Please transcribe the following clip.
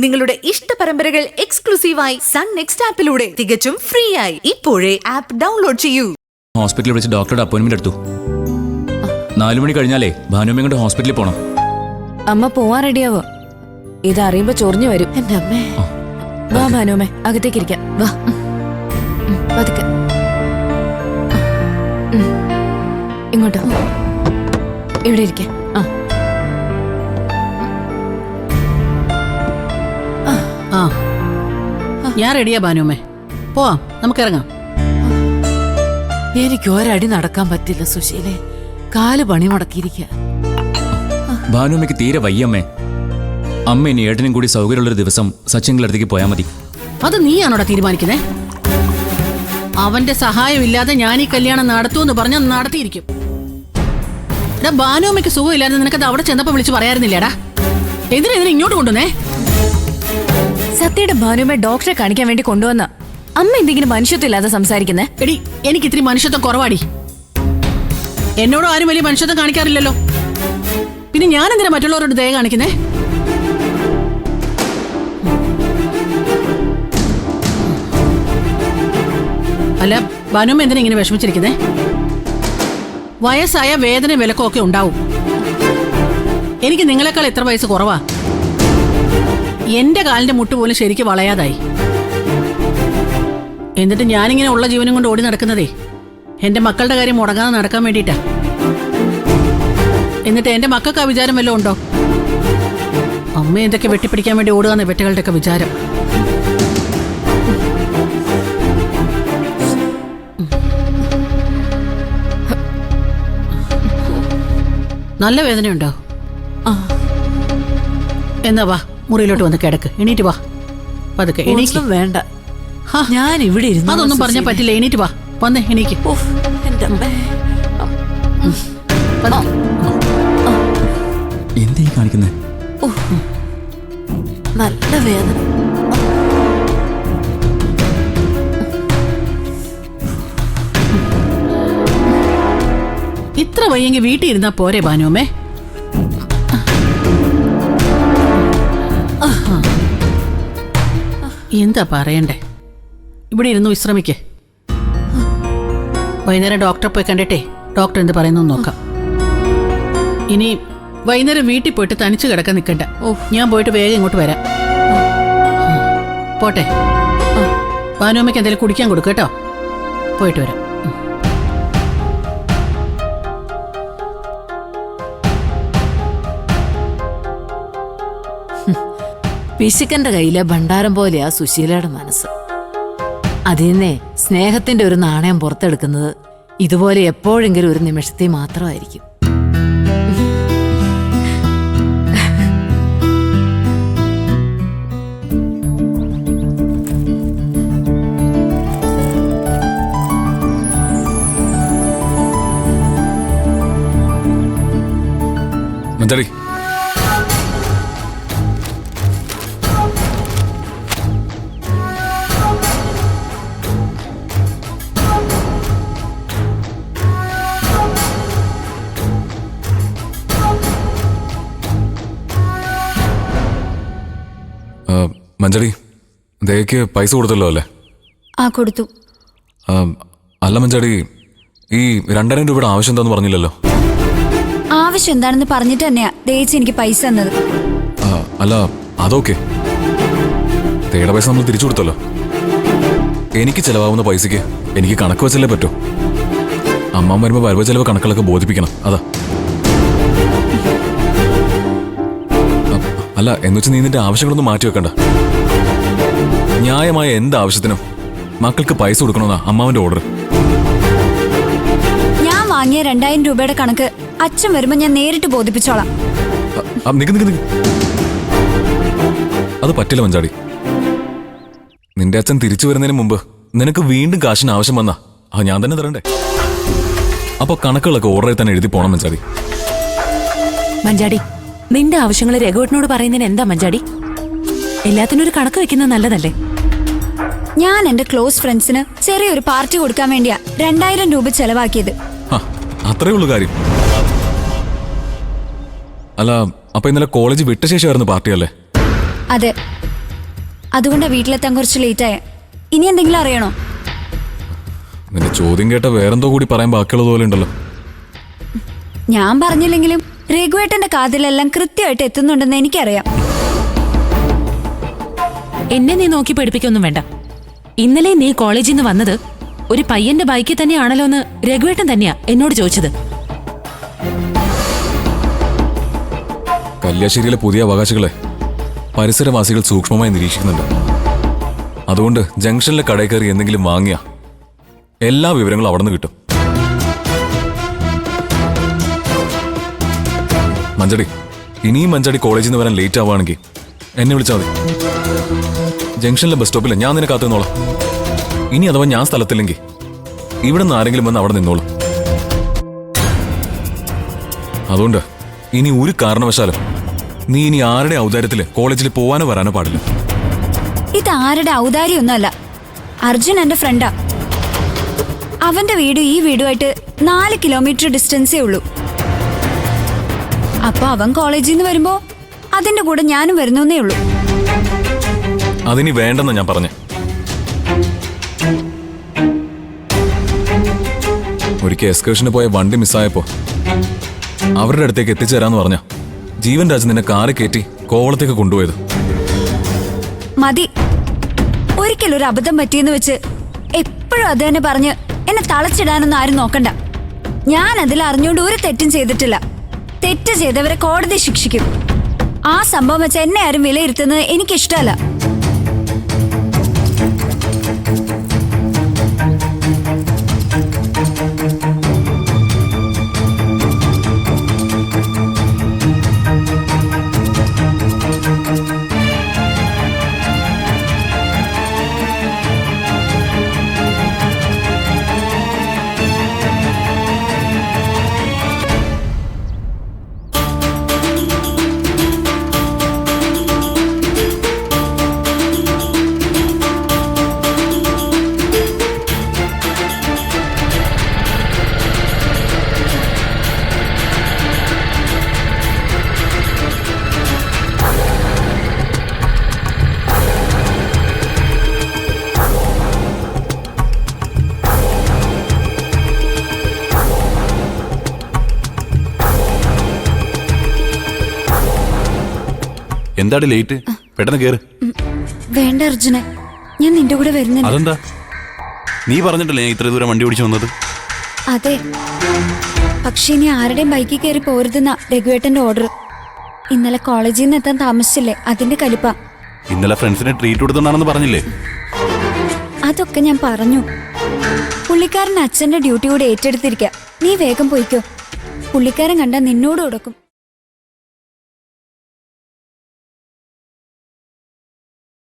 നിങ്ങളുടെ ഇഷ്ട പരമ്പരകൾ എക്സ്ക്ലൂസീവായി സൺ നെക്സ്റ്റ് ആപ്പിലൂടെ തികച്ചും ഫ്രീ ആയി ഇപ്പോഴേ ആപ്പ് ഡൗൺലോഡ് ചെയ്യൂ. ഹോസ്പിറ്റലിൽ വിളിച്ച് ഡോക്ടറുടെ അപ്പോയിന്റ്മെന്റ് എടുത്തു. 4 മണി കഴിഞ്ഞാലേ ഭാനുമ്മയും കൊണ്ട് ഹോസ്പിറ്റലിൽ പോണം. അമ്മ പോവാൻ റെഡിയാവോ? ഇതറിയുമ്പോ ചൊറിഞ്ഞു വരും. എന്റെ അമ്മേ. വാ ഭാനുമ്മേ, അകത്തേക്ക് ഇരിക്കാം. വാ. പതുക്കെ. ഇങ്ങോട്ടോ. ഇവിടെ ഇരിക്കാം. ഞാൻ റെഡിയാ ഭാനുമ്മേ, പോവാം, നമുക്ക് ഇറങ്ങാം. എനിക്ക് ഒരടി നടക്കാൻ പറ്റില്ല സുശീലേ, കാല് പണി മുടക്കിയിരിക്കുക. ഭാനുമ്മയ്ക്ക് തീരെ വയ്യമ്മേ. അമ്മ ഇനി ഏട്ടനും കൂടി സൗകര്യമുള്ളൊരു ദിവസം സച്ചിൻ്റെ അടുത്തേക്ക് പോയാൽ മതി. അത് നീയാണോടാ തീരുമാനിക്കുന്നേ? അവന്റെ സഹായമില്ലാതെ ഞാൻ ഈ കല്യാണം നടത്തുമെന്ന് പറഞ്ഞ നടത്തിയിരിക്കും. എടാ, ഭാനുമ്മയ്ക്ക് സുഖമില്ലാതെ നിനക്കത് അവിടെ ചെന്നപ്പോ വിളിച്ച് പറയാറുന്നില്ലേടാ? എന്തിനാ ഇങ്ങോട്ട് കൊണ്ടുവന്നേ? സത്യയുടെ ഭാനുമ്മയെ ഡോക്ടറെ കാണിക്കാൻ വേണ്ടി കൊണ്ടുവന്ന അമ്മ എന്തെങ്കിലും മനുഷ്യത്വം ഇല്ലാതെ സംസാരിക്കുന്നേ? എടി, എനിക്ക് ഇത്തിരി മനുഷ്യത്വം കുറവാടി. എന്നോടും ആരും വലിയ മനുഷ്യത്വം കാണിക്കാറില്ലല്ലോ. പിന്നെ ഞാൻ എന്തിനാ മറ്റുള്ളവരോട് ദയ കാണിക്കുന്നേ? അല്ല, ഭാനുമ്മ എന്തിനാ ഇങ്ങനെ വിഷമിച്ചിരിക്കുന്നേ? വയസ്സായ വേദന വിലക്കൊക്കെ ഉണ്ടാവും. എനിക്ക് നിങ്ങളെക്കാൾ എത്ര വയസ്സ് കുറവാ? എന്റെ കാലിന്റെ മുട്ട് പോലും ശരിക്ക് വളയാതായി. എന്നിട്ട് ഞാനിങ്ങനെ ഉള്ള ജീവനും കൊണ്ട് ഓടി നടക്കുന്നതേ എന്റെ മക്കളുടെ കാര്യം മുടങ്ങാതെ നടക്കാൻ വേണ്ടിയിട്ടാ. എന്നിട്ട് എന്റെ മക്കൾക്ക് ആ വിചാരം വല്ലതും ഉണ്ടോ? അമ്മ എന്തൊക്കെ വെട്ടിപ്പിടിക്കാൻ വേണ്ടി ഓടുകയെന്ന് വെറ്റകളുടെ ഒക്കെ വിചാരം. നല്ല വേദനയുണ്ടോ? എന്നാ വാ, മുറിയിലോട്ട് വന്ന് കിടക്ക്. എണീറ്റ് വാ, പതുക്കെ എണീക്ക്. വേണ്ട, ഞാൻ ഇവിടെ ഇരുന്നു. അതൊന്നും പറഞ്ഞാൽ പറ്റില്ല. എണീറ്റ് വാ, വന്നേ, എണീക്ക്. എന്താ കാണിക്കുന്നേ? നല്ല വേദന. ഇത്ര വയ്യെങ്കിൽ വീട്ടിൽ ഇരുന്നാ പോരെ ഭാനുമ്മേ? എന്താ പറയണ്ടേ? ഇവിടെ ഇരുന്ന് വിശ്രമിക്കേ. വൈകുന്നേരം ഡോക്ടറെ പോയി കണ്ടിട്ടേ ഡോക്ടർ എന്ത് പറയുന്നു നോക്കാം. ഇനി വൈകുന്നേരം വീട്ടിൽ പോയിട്ട് തനിച്ച് കിടക്കാൻ നിൽക്കണ്ട. ഞാൻ പോയിട്ട് വേഗം ഇങ്ങോട്ട് വരാം. പോട്ടെ. ഭാനുമ്മയ്ക്ക് എന്തെങ്കിലും കുടിക്കാൻ കൊടുക്കുക കേട്ടോ. പോയിട്ട് വരാം. പിശുക്കന്റെ കയ്യിലെ ഭണ്ഡാരം പോലെയാ സുശീലയുടെ മനസ്സ്. അതിനെ സ്നേഹത്തിന്റെ ഒരു നാണയം പുറത്തെടുക്കുന്നത് ഇതുപോലെ എപ്പോഴെങ്കിലും ഒരു നിമിഷത്തിൽ മാത്രമായിരിക്കും. മഞ്ചാടി, മഞ്ചാടി, ദയക്ക് പൈസ കൊടുത്തല്ലോ അല്ലേ? ആ, കൊടുത്തു. അല്ല മഞ്ചാടി, ഈ 2000 രൂപയുടെ ആവശ്യം എന്താന്ന് പറഞ്ഞില്ലല്ലോ? ആവശ്യം എന്താണെന്ന് പറഞ്ഞിട്ട് തന്നെയാ ദേച്ചി എനിക്ക് പൈസ തന്നത്. അല്ല, അതൊക്കെ തേയുടെ പൈസ നമ്മൾ തിരിച്ചു കൊടുത്തല്ലോ. എനിക്ക് ചെലവാകുന്ന പൈസക്ക് എനിക്ക് കണക്ക് വെച്ചല്ലേ പറ്റൂ. അമ്മ വരുമ്പോൾ വരവ് ചെലവ് കണക്കുകളൊക്കെ ബോധിപ്പിക്കണം. അതാ. അല്ല, എന്നുവെച്ചാൽ നീ നിന്റെ ആവശ്യങ്ങളൊന്നും മാറ്റി വെക്കണ്ട. ന്യായമായ എന്ത് ആവശ്യത്തിനും മക്കൾക്ക് പൈസ കൊടുക്കണമെന്നാ അമ്മാവന്റെ ഓർഡർ. ഞാൻ വാങ്ങിയ 2000 രൂപയുടെ കണക്ക് അച്ഛൻ വരുമ്പോ ഞാൻ നേരിട്ട് ബോധിപ്പിച്ചോളാം. അത് പറ്റില്ല മഞ്ചാടി. നിന്റെ അച്ഛൻ തിരിച്ചു വരുന്നതിന് മുമ്പ് നിനക്ക് വീണ്ടും കാശിന് ആവശ്യം വന്നാ അത് ഞാൻ തന്നെ തരണ്ടേ? അപ്പൊ കണക്കുകളൊക്കെ ഓർഡറിൽ തന്നെ എഴുതി പോണം മഞ്ചാടി. മഞ്ചാടി, നിന്റെ ആവശ്യങ്ങൾ രഘുവേട്ടനോട് പറയുന്നതിന് എന്താ മഞ്ചാടി? എല്ലാത്തിനും ഒരു കണക്ക് വെക്കുന്നത് നല്ലതല്ലേ? ഞാൻ എന്റെ ക്ലോസ് ഫ്രണ്ട്സിന് ചെറിയൊരു പാർട്ടി കൊടുക്കാൻ വേണ്ടിയാ 2000 രൂപ ചെലവാക്കിയത്. അത്രേ ഉള്ളു കാര്യം. അല്ല, അപ്പൊ ഇന്നലെ കോളേജ് വിട്ട ശേഷമായിരുന്നു പാർട്ടി അല്ലേ? അതെ. അതുകൊണ്ടാ വീട്ടിലെത്താൻ കുറച്ച് ലേറ്റായ. ഇനി എന്തെങ്കിലും അറിയണോ? നിന്റെ ചോദ്യം കേട്ട വേറെന്തോ കൂടി പറയാൻ ബാക്കിയുള്ളത് പോലെ ഉണ്ടല്ലോ. ഞാൻ പറഞ്ഞില്ലെങ്കിലും രഘുവേട്ടന്റെ കാതിലെല്ലാം കൃത്യമായിട്ട് എത്തുന്നുണ്ടെന്ന് എനിക്കറിയാം. എന്നെ നീ നോക്കി പഠിപ്പിക്കൊന്നും വേണ്ട. ഇന്നലെ നീ കോളേജിൽ നിന്ന് വന്നത് ഒരു പയ്യന്റെ ബൈക്കിൽ തന്നെയാണല്ലോ എന്ന് രഘുവേട്ടൻ തന്നെയാ എന്നോട് ചോദിച്ചത്. കല്യാശ്ശേരിയിലെ പുതിയ അവകാശികളെ പരിസരവാസികൾ സൂക്ഷ്മമായി നിരീക്ഷിക്കുന്നുണ്ട്. അതുകൊണ്ട് ജംഗ്ഷനിലെ കടയിൽ കയറി എന്തെങ്കിലും വാങ്ങിയ എല്ലാ വിവരങ്ങളും അവിടെ നിന്ന് കിട്ടും. മഞ്ചടി, ഇനിയും മഞ്ചടി കോളേജിൽ നിന്ന് വരാൻ ലേറ്റ് ആവുകയാണെങ്കിൽ എന്നെ വിളിച്ചാൽ മതി. ജംഗ്ഷനിലെ ബസ് സ്റ്റോപ്പിൽ ഞാൻ നിന്നെ കാത്തു നിന്നോളാം. ഇനി അഥവാ ഞാൻ സ്ഥലത്തില്ലെങ്കിൽ ഇവിടെ നിന്ന് ആരെങ്കിലും വന്ന് അവിടെ നിന്നോളും. അതുകൊണ്ട് ഇനി ഒരു കാരണവശാലും നീ ഇനി ആരുടെ ഔദാര്യത്തില് കോളേജിൽ പോവാനോ വരാനോ പാടില്ല. ഇത് ആരുടെ ഔദാര്യമൊന്നുമല്ല. അർജുൻ എന്റെ ഫ്രണ്ടാ. അവന്റെ വീട് ഈ വീടുമായിട്ട് 4 കിലോമീറ്റർ ഡിസ്റ്റൻസേ ഉള്ളൂ. അപ്പൊ അവൻ കോളേജിൽ നിന്ന് വരുമ്പോ അതിന്റെ കൂടെ ഞാനും വരുന്നേ ഉള്ളൂ. അതിനി വേണ്ടെന്ന് ഞാൻ പറഞ്ഞേ. ഒരിക്കൽ എക്സ്കർഷന് പോയ വണ്ടി മിസ്സായപ്പോ അവരുടെ അടുത്തേക്ക് എത്തിച്ചേരാന്ന് പറഞ്ഞ ജീവൻ രാജ് നിന്നെ കാറി കയറ്റി കോവളത്തേക്ക് കൊണ്ടുപോയത്. മതി. ഒരിക്കലൊരു അബദ്ധം പറ്റിയെന്ന് വെച്ച് എപ്പോഴും അത് തന്നെ പറഞ്ഞ് എന്നെ തളച്ചിടാനൊന്നും ആരും നോക്കണ്ട. ഞാൻ അതിൽ അറിഞ്ഞുകൊണ്ട് ഒരു തെറ്റും ചെയ്തിട്ടില്ല. തെറ്റ് ചെയ്തവരെ കോടതി ശിക്ഷിക്കും. ആ സംഭവം വെച്ച് എന്നെ ആരും വിലയിരുത്തുന്നത് എനിക്കിഷ്ടമല്ല. എന്താടി ലേറ്റ്? പെട്ടെന്ന് കേറ്. വേണ്ട അർജുനെ, ഞാൻ നിന്റെ കൂടെ വരുന്നില്ല. അതെന്താ? നീ പറഞ്ഞിട്ടല്ലേ ഞാൻ ഇത്ര ദൂരം വണ്ടി ഓടിച്ചു വന്നത്? അതെ, പക്ഷെ ഇനി ആരുടെയും ബൈക്കിൽ കയറി പോരുതെന്നാ രഘുവേട്ടന്റെ ഓർഡർ. ഇന്നലെ കോളേജിൽ നിന്ന് എത്താൻ താമസിച്ചില്ലേ, അതിന്റെ കലിപ്പ. ഇന്നലെ ഫ്രണ്ട്സിനെ ട്രീറ്റ് കൊടുത്തോണ്ടാണെന്ന് പറഞ്ഞില്ലേ? അതൊക്കെ ഞാൻ പറഞ്ഞു. പുള്ളിക്കാരൻ അച്ഛന്റെ ഡ്യൂട്ടി കൂടെ ഏറ്റെടുത്തിരിക്കുക. നീ വേഗം പോയിക്കോ. പുള്ളിക്കാരൻ കണ്ടാൽ നിന്നോട് കൊടുക്കും.